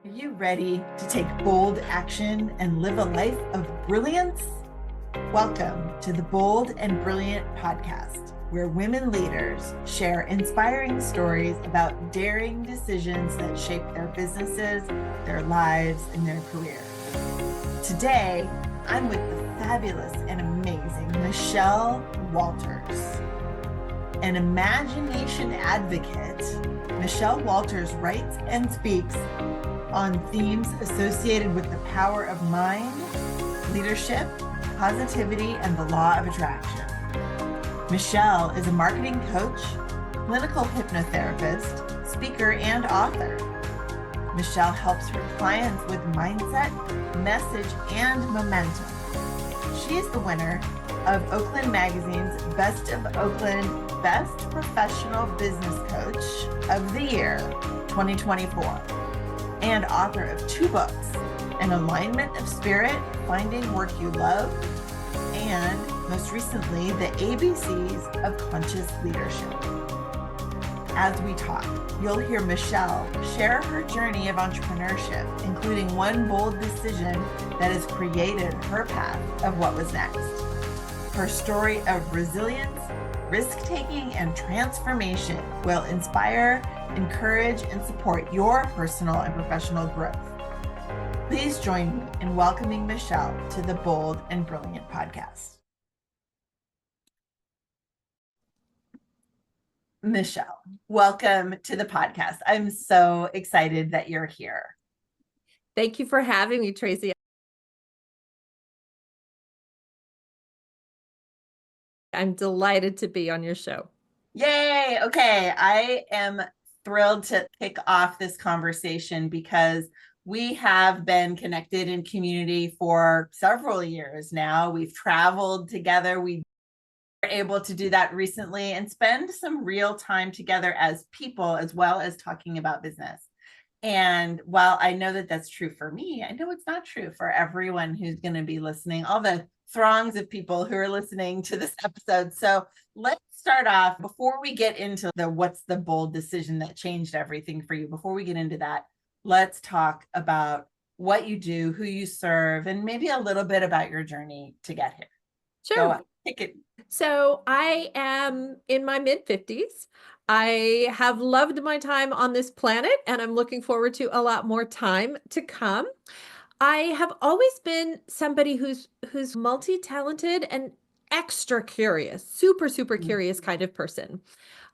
Are you ready to take bold action and live a life of brilliance? Welcome to the Bold and Brilliant podcast, where women leaders share inspiring stories about daring decisions that shape their businesses, their lives, and their career. Today, I'm with the fabulous and amazing Michelle Walters. An imagination advocate, Michelle Walters writes and speaks on themes associated with the power of mind, leadership, positivity, and the law of attraction. Michelle is a marketing coach, clinical hypnotherapist, speaker, and author. Michelle helps her clients with mindset, message, and momentum. She is the winner of Oakland Magazine's Best of Oakland Best Professional Business Coach of the Year 2024 and author of 2 books, An Alignment of Spirit, Finding Work You Love, and most recently, The ABCs of Conscious Leadership. As we talk, you'll hear Michelle share her journey of entrepreneurship, including one bold decision that has created her path of what was next. Her story of resilience, risk-taking, and transformation will inspire, encourage, and support your personal and professional growth. Please join me in welcoming Michelle to the Bold and Brilliant podcast. Michelle, welcome to the podcast. I'm so excited that you're here. Thank you for having me, Tracie. I'm delighted to be on your show. Yay. Okay. I am thrilled to kick off this conversation because we have been connected in community for several years now. We've traveled together. We were able to do that recently and spend some real time together as people, as well as talking about business. And while I know that that's true for me, I know it's not true for everyone who's going to be listening, all the throngs of people who are listening to this episode. So let's start off before we get into what's the bold decision that changed everything for you. Before we get into that, let's talk about what you do, who you serve, and maybe a little bit about your journey to get here. Sure. Take it. So I am in my mid-50s. I have loved my time on this planet, and I'm looking forward to a lot more time to come. I have always been somebody who's multi-talented and extra curious, super curious kind of person.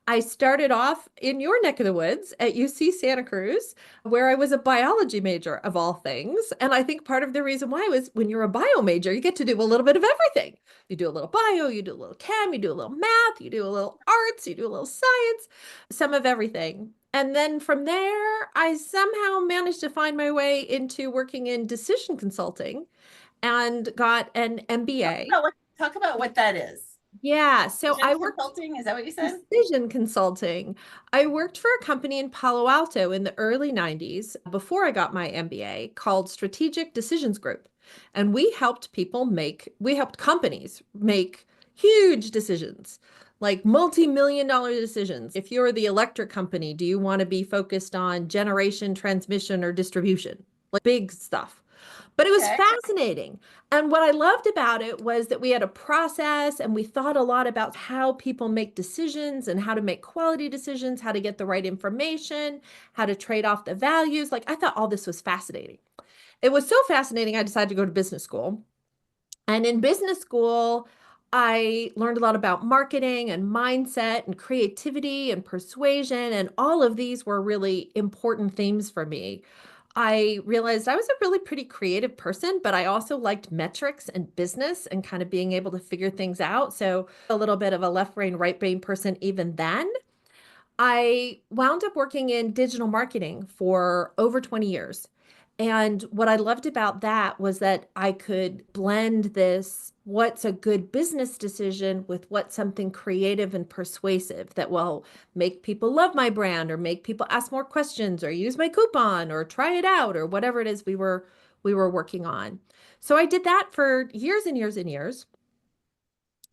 I started off in your neck of the woods at UC Santa Cruz, where I was a biology major of all things. And I think part of the reason why was when you're a bio major, you get to do a little bit of everything. You do a little bio, you do a little chem, you do a little math, you do a little arts, you do a little science, some of everything. And then from there, I somehow managed to find my way into working in decision consulting and got an MBA. Talk about what that is. Yeah, so I worked consulting, is that what you said? Decision consulting. I worked for a company in Palo Alto in the early 90s before I got my MBA called Strategic Decisions Group. And we helped companies make huge decisions, like multi-million-dollar decisions. If you're the electric company, do you want to be focused on generation, transmission, or distribution? Like big stuff. But it was fascinating. And what I loved about it was that we had a process and we thought a lot about how people make decisions and how to make quality decisions, how to get the right information, how to trade off the values. Like I thought all this was fascinating. It was so fascinating, I decided to go to business school. And in business school, I learned a lot about marketing and mindset and creativity and persuasion. And all of these were really important themes for me. I realized I was a really pretty creative person, but I also liked metrics and business and kind of being able to figure things out. So a little bit of a left brain, right brain person even then. I wound up working in digital marketing for over 20 years. And what I loved about that was that I could blend this, what's a good business decision with what's something creative and persuasive that will make people love my brand or make people ask more questions or use my coupon or try it out or whatever it is we were working on. So I did that for years and years and years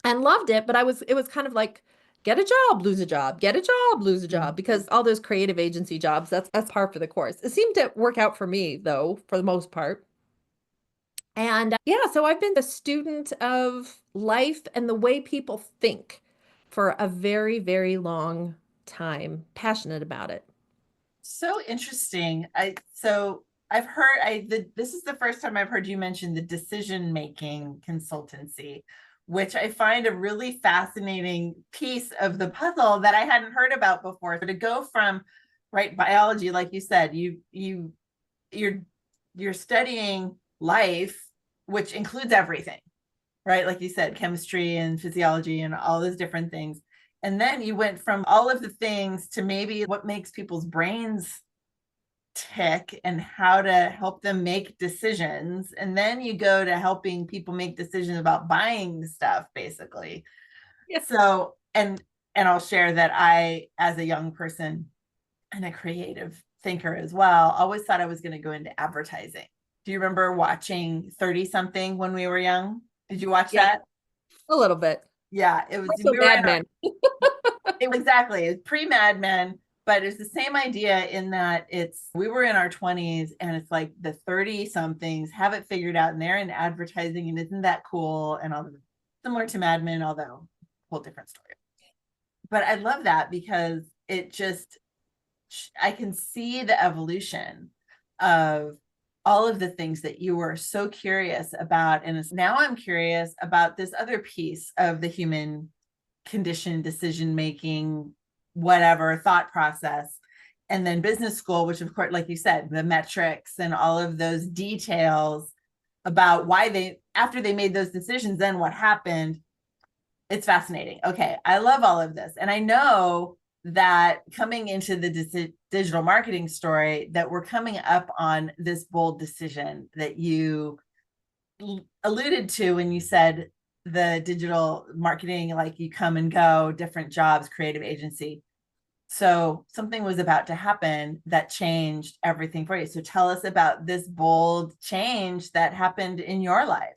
and loved it, but it was kind of like Get a job, lose a job, get a job, lose a Mm. job, because all those creative agency jobs, that's par for the course. It seemed to work out for me though, for the most part. And yeah, so I've been a student of life and the way people think for a very, very long time, passionate about it. So interesting. I've heard this is the first time I've heard you mention the decision making consultancy, which I find a really fascinating piece of the puzzle that I hadn't heard about before. So to go from right biology, like you said, you're you're studying life, which includes everything, right? Like you said, chemistry and physiology and all those different things. And then you went from all of the things to maybe what makes people's brains tick and how to help them make decisions. And then you go to helping people make decisions about buying stuff, basically. Yeah. So, and I'll share that I, as a young person and a creative thinker as well, always thought I was going to go into advertising. Do you remember watching 30 something when we were young? Did you watch Yeah, that? a little bit. Yeah, it was, Also we were Mad in our, Men. it was exactly, it was pre Mad Men, but it's the same idea in that we were in our 20s and it's like the 30 somethings have it figured out and they're in advertising and isn't that cool and all similar to Mad Men, although whole different story. But I love that because it just, I can see the evolution of all of the things that you were so curious about. And now I'm curious about this other piece of the human condition, decision making, whatever thought process. And then business school, which of course, like you said, the metrics and all of those details about why after they made those decisions, then what happened. It's fascinating. Okay. I love all of this. And I know that coming into the digital marketing story, that we're coming up on this bold decision that you alluded to when you said the digital marketing, like you come and go, different jobs, creative agency. So something was about to happen that changed everything for you. So tell us about this bold change that happened in your life.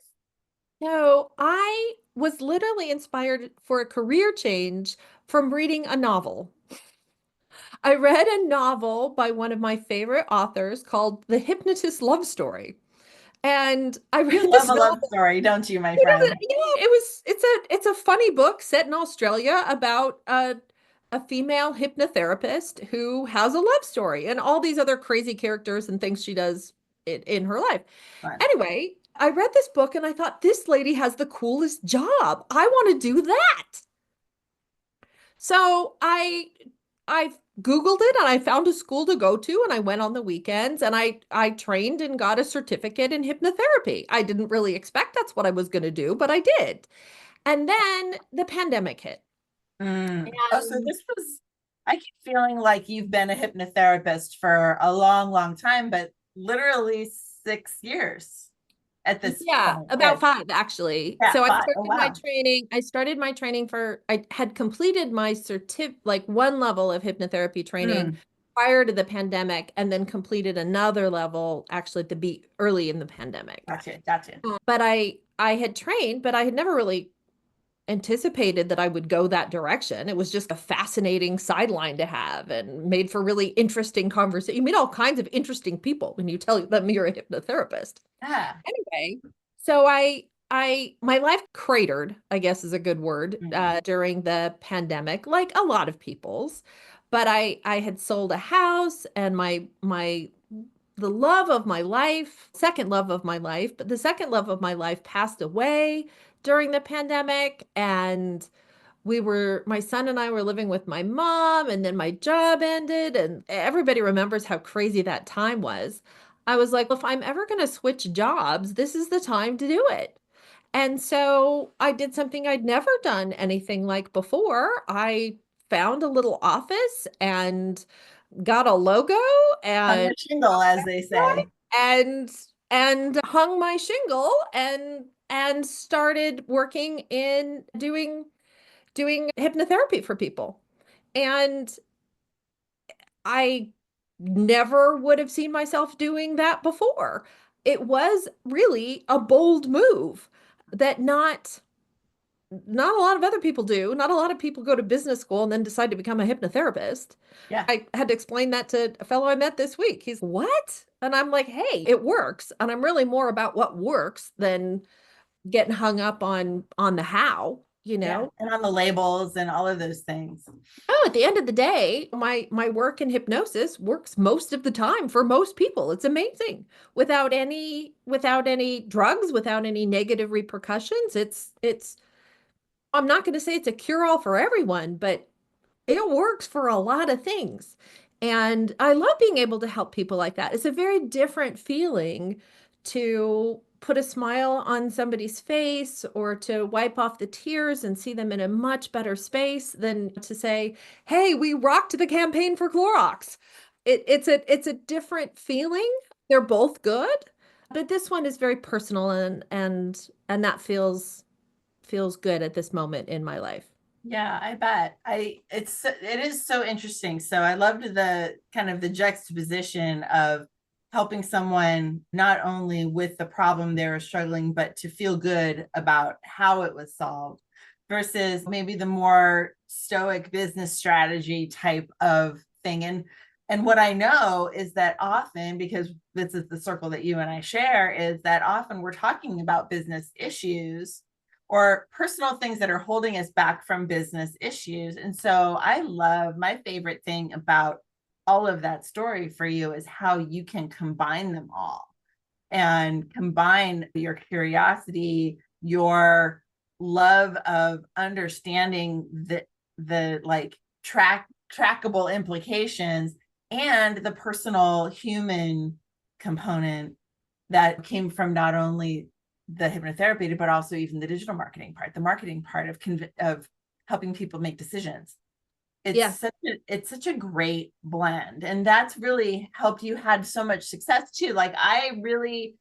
So I was literally inspired for a career change from reading a novel. I read a novel by one of my favorite authors called The Hypnotist Love Story. And I You read love this a love novel. story, don't you, my It is friend? it's a funny book set in Australia about a female hypnotherapist who has a love story and all these other crazy characters and things she does in her life. Fun. Anyway, I read this book and I thought this lady has the coolest job. I want to do that. So I Googled it and I found a school to go to and I went on the weekends and I trained and got a certificate in hypnotherapy. I didn't really expect that's what I was going to do, but I did. And then the pandemic hit. Oh, so And I keep feeling like you've been a hypnotherapist for a long, long time, but literally 6 years at this yeah, point. about Right. five actually. Yeah, So five. Oh, wow. I started my training I had completed my like one level of hypnotherapy training Mm, prior to the pandemic and then completed another level actually at the be early in the pandemic. gotcha. Gotcha. But I had trained, but I had never really anticipated that I would go that direction. It was just a fascinating sideline to have and made for really interesting conversation. You meet all kinds of interesting people when you tell them you're a hypnotherapist. Yeah. Anyway, so my life cratered, I guess is a good word, Mm. during the pandemic, like a lot of people's. But I had sold a house and the love of my life, second love of my life, but the second love of my life passed away during the pandemic. And my son and I were living with my mom, and then my job ended, and everybody remembers how crazy that time was. I was like, well, if I'm ever going to switch jobs, this is the time to do it. And so I did something I'd never done anything like before. I found a little office and got a logo On and your shingle, as they say. and and hung my shingle and started working in doing hypnotherapy for people. And I never would have seen myself doing that before. It was really a bold move that not a lot of other people do. Not a lot of people go to business school and then decide to become a hypnotherapist. Yeah. I had to explain that to a fellow I met this week. He's, what? And I'm like, hey, it works. And I'm really more about what works than getting hung up on the how, you Yeah. know? And on the labels and all of those things. Oh, at the end of the day, my work in hypnosis works most of the time for most people. It's amazing. Without any drugs, without any negative repercussions. It's I'm not going to say it's a cure-all for everyone, but it works for a lot of things. And I love being able to help people like that. It's a very different feeling to put a smile on somebody's face or to wipe off the tears and see them in a much better space than to say, hey, we rocked the campaign for Clorox. It's a different feeling. They're both good, but this one is very personal and that feels good at this moment in my life. Yeah, I bet. It is so interesting. So I loved the kind of the juxtaposition of helping someone not only with the problem they were struggling, but to feel good about how it was solved versus maybe the more stoic business strategy type of thing. And what I know is that often, because this is the circle that you and I share, is that often we're talking about business issues or personal things that are holding us back from business issues. And so I love, my favorite thing about all of that story for you is how you can combine them all and combine your curiosity, your love of understanding the like trackable implications and the personal human component that came from not only the hypnotherapy, but also even the digital marketing part, the marketing part of helping people make decisions. Yeah. It's such a great blend, and that's really helped you had so much success too. Like I really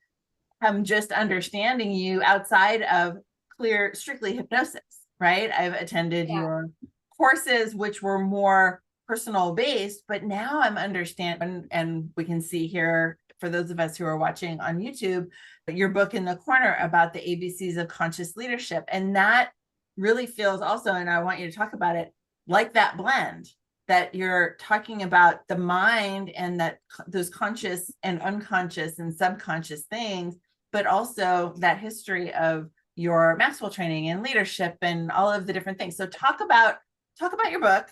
am just understanding you outside of clear strictly hypnosis, right? I've attended Yeah. your courses which were more personal based, but now I'm understanding, and we can see here for those of us who are watching on YouTube, your book in the corner about the ABCs of conscious leadership. And that really feels also, and I want you to talk about it, like that blend that you're talking about the mind and that those conscious and unconscious and subconscious things, but also that history of your Maxwell training and leadership and all of the different things. So talk about your book,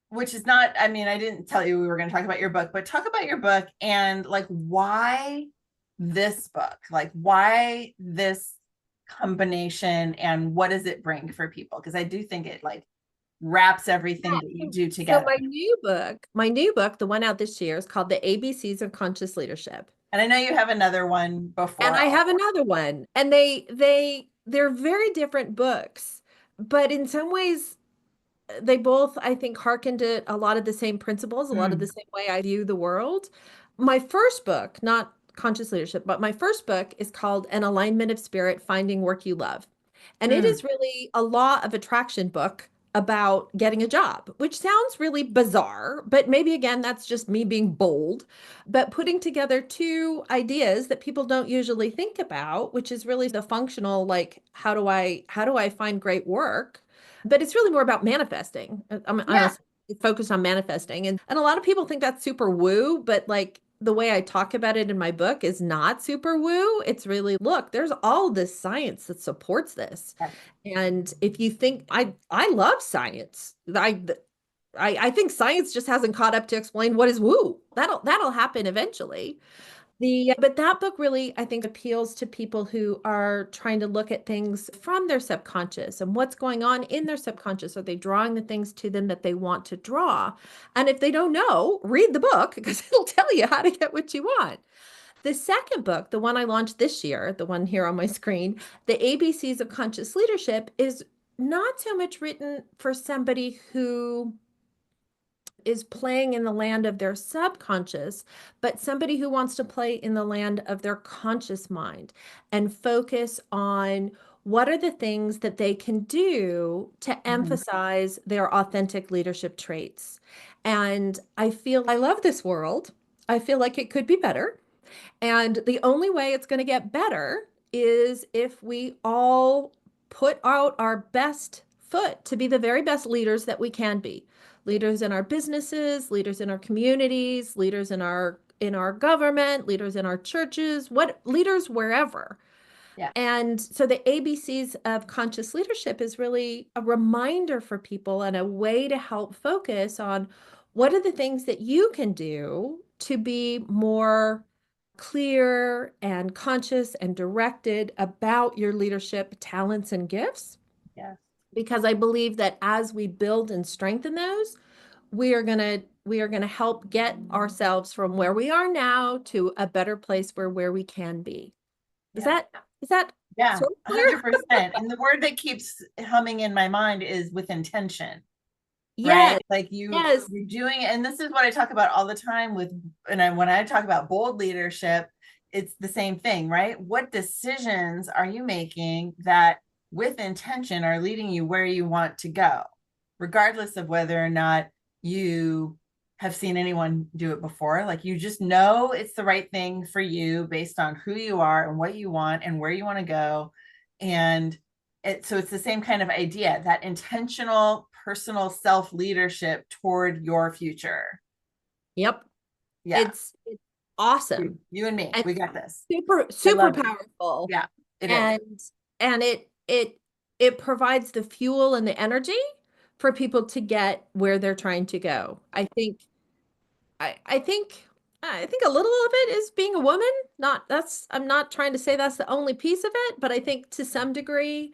which is not, I mean, I didn't tell you we were going to talk about your book, but talk about your book and like why this book, like why this combination and what does it bring for people? Because I do think it like wraps everything that you do So together. my new book, the one out this year, is called The ABCs of Conscious Leadership. And I know you have another one And before. I have another one. And they're very different books, but in some ways they both, I think, hearken to a lot of the same principles, a lot of the Mm, same way I view the world. My first book, not Conscious Leadership, but my first book is called An Alignment of Spirit, Finding Work You Love. And it mm, is really a law of attraction book about getting a job, which sounds really bizarre, but maybe again, that's just me being bold, but putting together two ideas that people don't usually think about, which is really the functional, like, how do I find great work? But it's really more about manifesting. I'm yeah. focused on manifesting. And a lot of people think that's super woo, but like the way I talk about it in my book is not super woo. It's really, look, there's all this science that supports this. And if you think I love science. I think science just hasn't caught up to explain what is woo. That'll happen eventually. But that book really, I think, appeals to people who are trying to look at things from their subconscious and what's going on in their subconscious. Are they drawing the things to them that they want to draw? And if they don't know, read the book because it'll tell you how to get what you want. The second book, the one I launched this year, the one here on my screen, The ABCs of Conscious Leadership, is not so much written for somebody who is playing in the land of their subconscious, but somebody who wants to play in the land of their conscious mind and focus on what are the things that they can do to Mhm. emphasize their authentic leadership traits. And I feel I love this world. I feel like it could be better. And the only way it's going to get better is if we all put out our best foot to be the very best leaders that we can be. Leaders in our businesses, leaders in our communities, leaders in our government, leaders in our churches, what leaders wherever. Yeah. And so the ABCs of conscious leadership is really a reminder for people and a way to help focus on what are the things that you can do to be more clear and conscious and directed about your leadership talents and gifts. Yes. Because I believe that as we build and strengthen those, we are going to help get ourselves from where we are now to a better place where we can be. Is Yeah. that Yeah, sort of clear? 100%. And the word that keeps humming in my mind is with intention, right? Yes, Like yes. you're doing it. And this is what I talk about all the time when I talk about bold leadership, it's the same thing, right? What decisions are you making that with intention are leading you where you want to go, regardless of whether or not you have seen anyone do it before? Like, you just know it's the right thing for you based on who you are and what you want and where you want to go. And so it's the same kind of idea, that intentional personal self leadership toward your future. Yep. Yeah. It's awesome. You and me, And we got this. super, I super love it. powerful. Yeah, it is. And it provides the fuel and the energy for people to get where they're trying to go. I think a little of it is being a woman. I'm not trying to say that's the only piece of it, but I think to some degree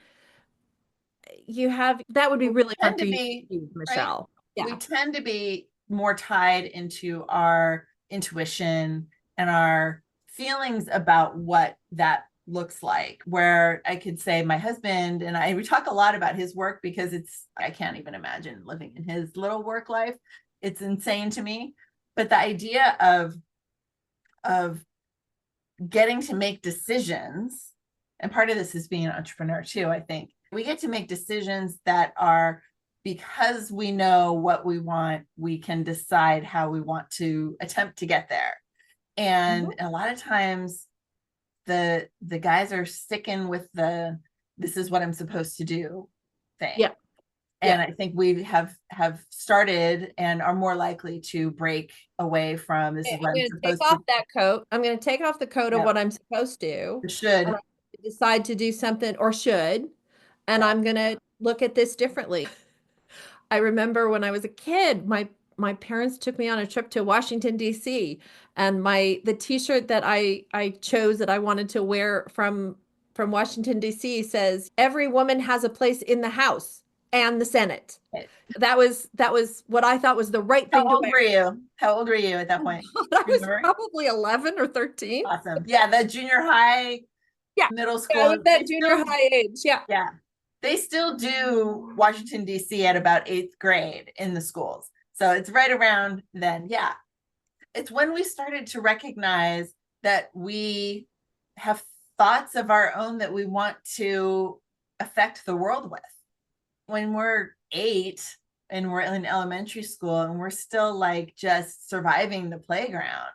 that would be We really hard tend for to you, be, right? Michelle. We Yeah. tend to be more tied into our intuition and our feelings about what that looks like. Where I could say my husband and we talk a lot about his work, because I can't even imagine living in his little work life. It's insane to me. But the idea of getting to make decisions, and part of this is being an entrepreneur too, I think. We get to make decisions that are, because we know what we want, we can decide how we want to attempt to get there. And a lot of times the guys are sticking with this is what I'm supposed to do thing. Yeah. And I think we have started and are more likely to break away from this. Okay, Is what I'm I'm going to take supposed off to. that coat. I'm going to take off the coat of Yeah, what I'm supposed to, and should. I decide to do something or should, and Yeah. I'm going to look at this differently. I remember when I was a kid, my parents took me on a trip to Washington, D.C., and the t-shirt that I chose that I wanted to wear from Washington, D.C. says, "Every woman has a place in the House and the Senate." That was what I thought was the right How thing to old wear. were you? How old were you at that point? I was Remember? probably 11 or 13. Awesome. Yeah, the junior high, Yeah. middle Yeah, it school, was that junior high age. Yeah. yeah, they still do Washington, D.C. at about 8th grade in the schools. So it's right around then. Yeah. It's when we started to recognize that we have thoughts of our own that we want to affect the world with. When we're 8 and we're in elementary school and we're still like just surviving the playground,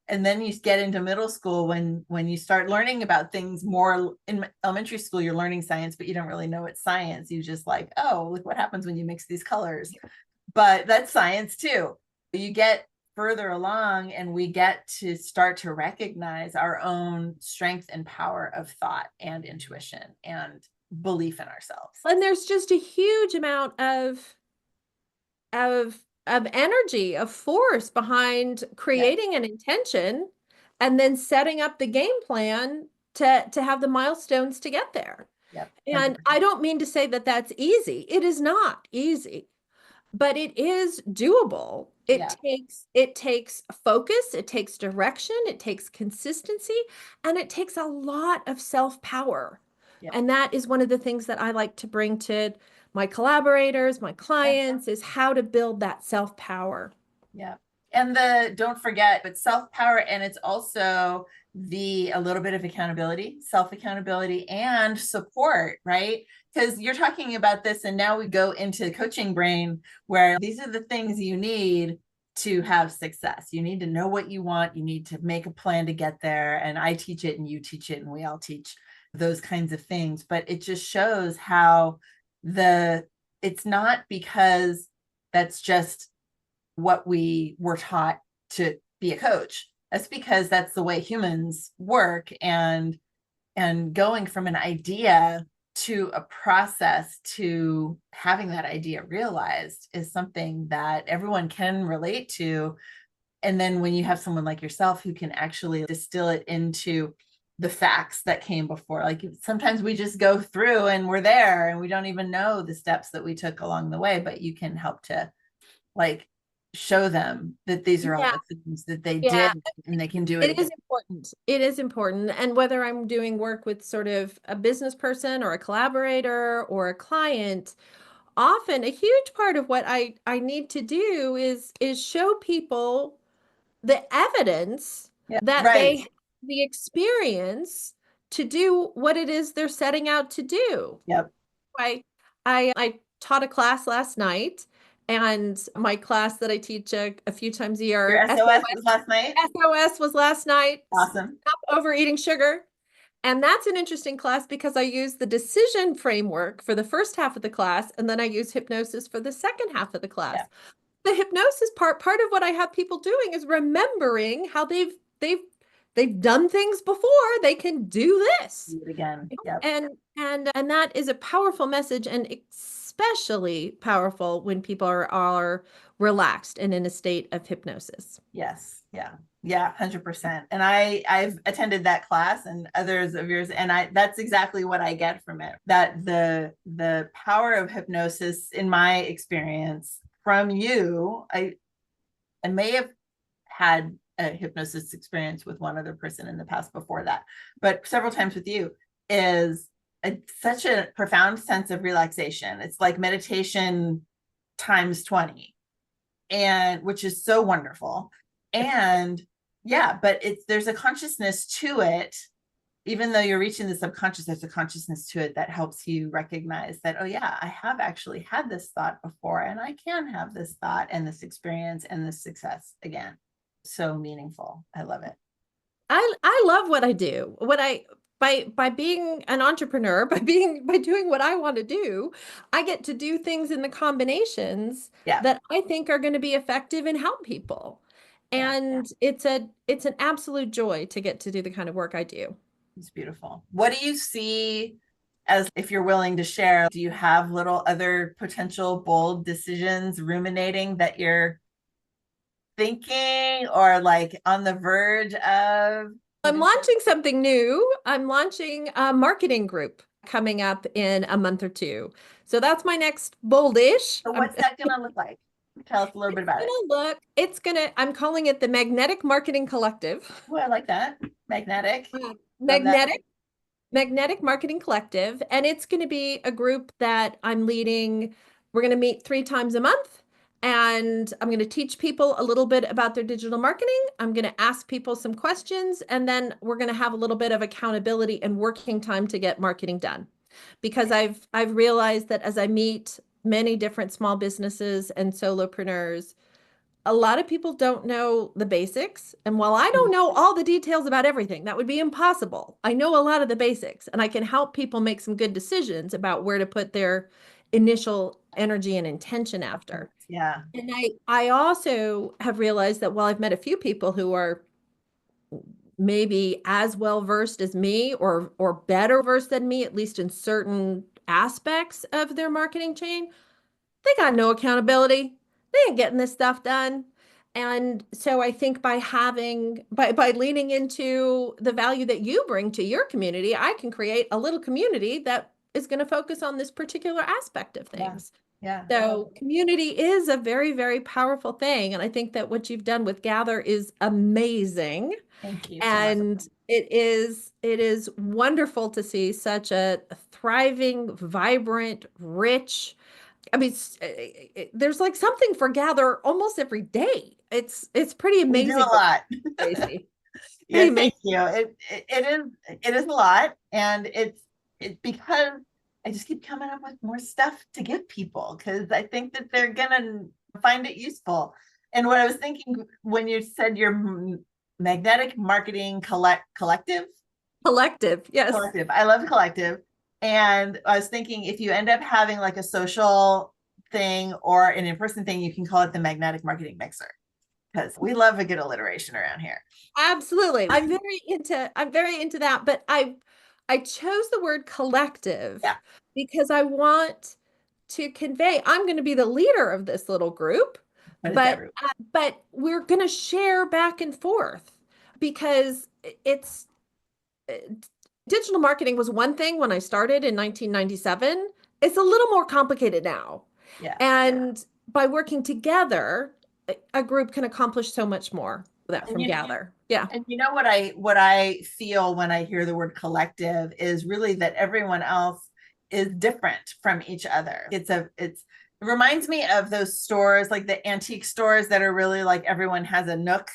and then you get into middle school when you start learning about things more. In elementary school, you're learning science, but you don't really know it's science. You just like, oh, look what happens when you mix these colors. But that's science too. You get further along and we get to start to recognize our own strength and power of thought and intuition and belief in ourselves. And there's just a huge amount of energy, of force behind creating an intention and then setting up the game plan to have the milestones to get there. Yep. And I don't mean to say that that's easy. It is not easy, but it is doable. It takes focus, it takes direction, it takes consistency, and it takes a lot of self-power. Yep. And that is one of the things that I like to bring to my collaborators, my clients, is how to build that self-power. Yeah. And don't forget, it's self-power, and it's also a little bit of accountability, self-accountability and support, right? Because you're talking about this, and now we go into coaching brain, where these are the things you need to have success. You need to know what you want. You need to make a plan to get there. And I teach it and you teach it and we all teach those kinds of things. But it just shows how it's not because that's just what we were taught to be a coach. That's because that's the way humans work. And going from an idea to a process to having that idea realized is something that everyone can relate to. And then when you have someone like yourself who can actually distill it into the facts that came before, like sometimes we just go through and we're there and we don't even know the steps that we took along the way, but you can help to like show them that these are all Yeah. the things that they Yeah. did and they can do it It again. is important. It is important. And whether I'm doing work with sort of a business person or a collaborator or a client, often a huge part of what I need to do is show people the evidence Yeah, that they right. have the experience to do what it is they're setting out to do. Yep. I taught a class last night, and my class that I teach a few times a Your year, SOS was last night. SOS was last night. Awesome. Stop overeating sugar. And that's an interesting class because I use the decision framework for the first half of the class, and then I use hypnosis for the second half of the class. Yeah. The hypnosis part of what I have people doing is remembering how they've done things before. They can do this. Do it again. Yep. And that is a powerful message, and especially powerful when people are relaxed and in a state of hypnosis. Yes. Yeah. Yeah. 100%. And I've attended that class and others of yours, and that's exactly what I get from it. That the power of hypnosis, in my experience, from you, I may have had a hypnosis experience with one other person in the past before that, but several times with you, is such a profound sense of relaxation. It's like meditation times 20, and which is so wonderful. And yeah, but there's a consciousness to it. Even though you're reaching the subconscious, there's a consciousness to it that helps you recognize that, oh yeah, I have actually had this thought before, and I can have this thought and this experience and this success again. So meaningful. I love it. I love what I do. What I by being an entrepreneur, by doing what I want to do, I get to do things in the combinations Yeah. that I think are going to be effective and help people. Yeah. And it's an absolute joy to get to do the kind of work I do. It's beautiful. What do you see as, if you're willing to share, do you have little other potential bold decisions ruminating that you're thinking or like on the verge of? I'm launching something new. I'm launching a marketing group coming up in a month or two. So that's my next boldish. So what's that going to look like? Tell us a little bit about it. I'm calling it the Magnetic Marketing Collective. Oh, I like that. Magnetic. Love that. Magnetic Magnetic Marketing Collective, and it's going to be a group that I'm leading. We're going to meet 3 times a month, and I'm going to teach people a little bit about their digital marketing. I'm going to ask people some questions, and then we're going to have a little bit of accountability and working time to get marketing done. Because I've realized that as I meet many different small businesses and solopreneurs, a lot of people don't know the basics. And while I don't know all the details about everything, that would be impossible. I know a lot of the basics, and I can help people make some good decisions about where to put their initial energy and intention after. Yeah. And I also have realized that while I've met a few people who are maybe as well versed as me or better versed than me, at least in certain aspects of their marketing chain, they got no accountability. They ain't getting this stuff done. And so I think by leaning into the value that you bring to your community, I can create a little community that is going to focus on this particular aspect of things. Yeah. So community is a very, very powerful thing. And I think that what you've done with Gather is amazing. Thank you so much. And it is wonderful to see such a thriving, vibrant, rich. I mean, there's like something for Gather almost every day. It's pretty We do amazing. a lot. Tracie. Yeah, thank you. It is a lot, and it's because I just keep coming up with more stuff to give people because I think that they're gonna find it useful. And what I was thinking when you said your magnetic marketing collective, Collective. Yes. Collective. I love collective. And I was thinking if you end up having like a social thing or an in-person thing, you can call it the magnetic marketing mixer because we love a good alliteration around here. Absolutely. I'm very into that, but I chose the word collective Yeah. because I want to convey I'm going to be the leader of this little group, But it's but everywhere. but we're going to share back and forth because it's digital marketing was one thing when I started in 1997. It's a little more complicated now. Yeah. And by working together, a group can accomplish so much more that And from Gather. Yeah. And you know what I feel when I hear the word collective is really that everyone else is different from each other. It reminds me of those stores, like the antique stores that are really like everyone has a nook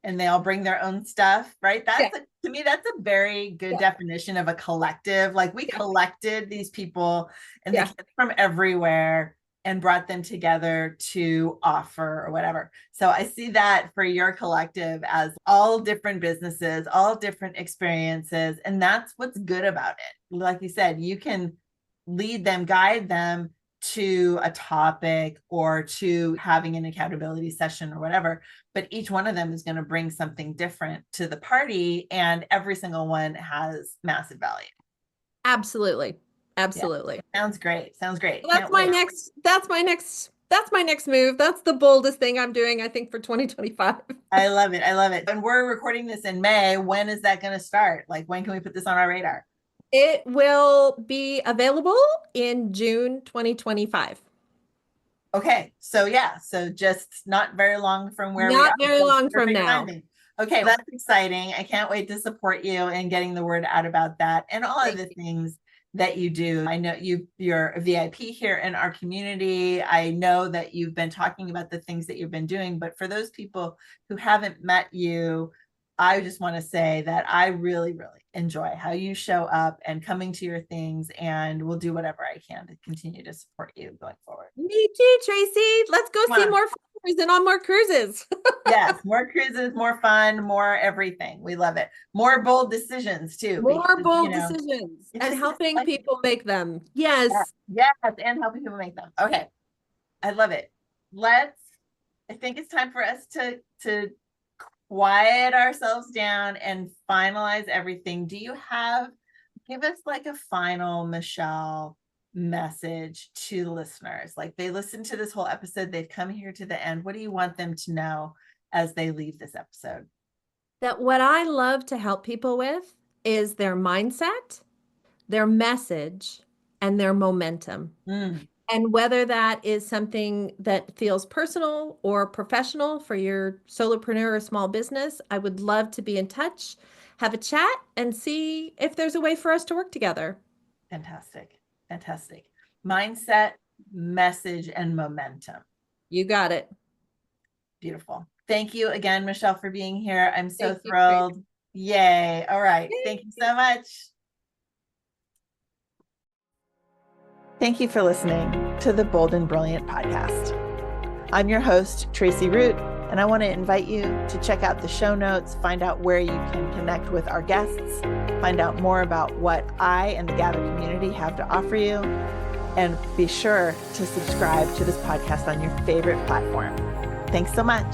and they all bring their own stuff, right? To me, that's a very good definition of a collective. Like we collected these people and they came from everywhere and brought them together to offer or whatever. So I see that for your collective as all different businesses, all different experiences. And that's what's good about it. Like you said, you can lead them, guide them to a topic or to having an accountability session or whatever. But each one of them is going to bring something different to the party. And every single one has massive value. Absolutely. Absolutely. Yeah. Sounds great. Well, that's my next move. That's the boldest thing I'm doing, I think, for 2025. I love it. And we're recording this in May. When is that going to start? Like, when can we put this on our radar? It will be available in June 2025. Okay. So just not very long from where we are. Not very long from now. Timing. Okay, that's exciting. I can't wait to support you in getting the word out about that and all of the things that you do. I know you're a VIP here in our community. I know that you've been talking about the things that you've been doing, but for those people who haven't met you, I just want to say that I really, really enjoy how you show up and coming to your things, and we'll do whatever I can to continue to support you going forward. Me too, Tracie. Let's go see more flowers and on more cruises. Yes, more cruises, more fun, more everything. We love it. More bold decisions too. More bold decisions and helping people make them. Yes. Yes, and helping people make them. Okay. I love it. I think it's time for us to quiet ourselves down and finalize everything. Give us like a final, Michelle, message to the listeners. Like they listened to this whole episode, they've come here to the end. What do you want them to know as they leave this episode? That what I love to help people with is their mindset, their message, and their momentum. And whether that is something that feels personal or professional for your solopreneur or small business, I would love to be in touch, have a chat, and see if there's a way for us to work together. Fantastic. Mindset, message, and momentum. You got it. Beautiful. Thank you again, Michelle, for being here. I'm so thrilled. Yay. All right. Thank you so much. Thank you for listening to the Bold and Brilliant podcast. I'm your host, Tracie Root, and I want to invite you to check out the show notes, find out where you can connect with our guests, find out more about what I and the Gather community have to offer you, and be sure to subscribe to this podcast on your favorite platform. Thanks so much.